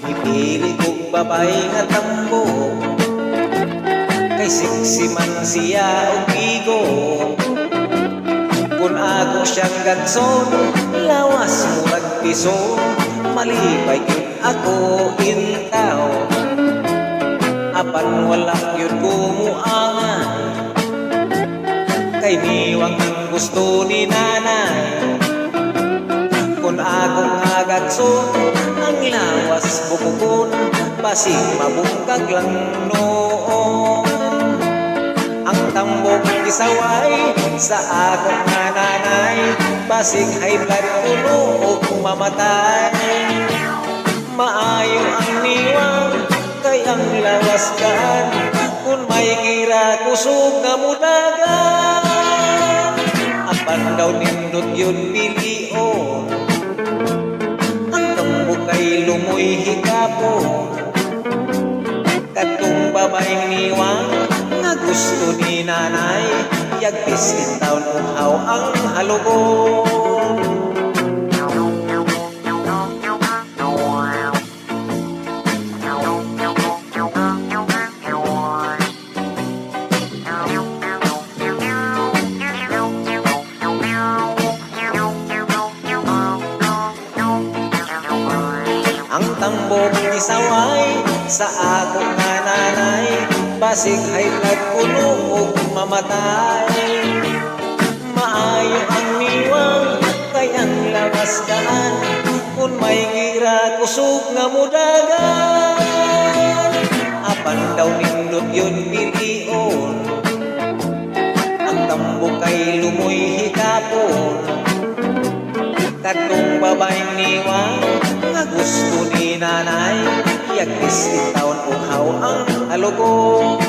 Ipili kong babay nga tambo, kay siksi man siya o bigo. Kung ako siyang ganson, lawas mo nagpiso, malipay yun ako intaw. Apan walang yun kumuangan, kay niwang ang gusto ni nanay. Kung akong agagson, ang lawas bukukon, basig mabungkag lang noon. Ang tambok isaway sa akong nanay, basig high blood kuno o mamatay. Maayo ang niwang, kay ang lawas kaan, kung may gira kusog nga mudagan. Apan daw nindot yun bilion, ang tambok kay lumoy higapon. Katong babay niwang nga gusto ni nanay, yagpis taon uhaw ang halubon. Ang tambok isaway sa akong nanay, basig high blood kuno o mamatay. Maayo ang niwang, kay ang lawas daan, kung may gira kusog nga mudagan. Apan daw nindot yun bilion, ang tambok kay lumoy higapon. Katong babay niwang nga gusto ni nanay, yagpis taon uhaw ang halubon.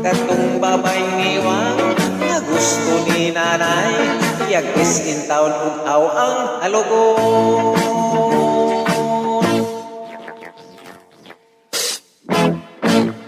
Katong babay niwang nga gusto ni nanay, yagpis taon uhaw ang halubon.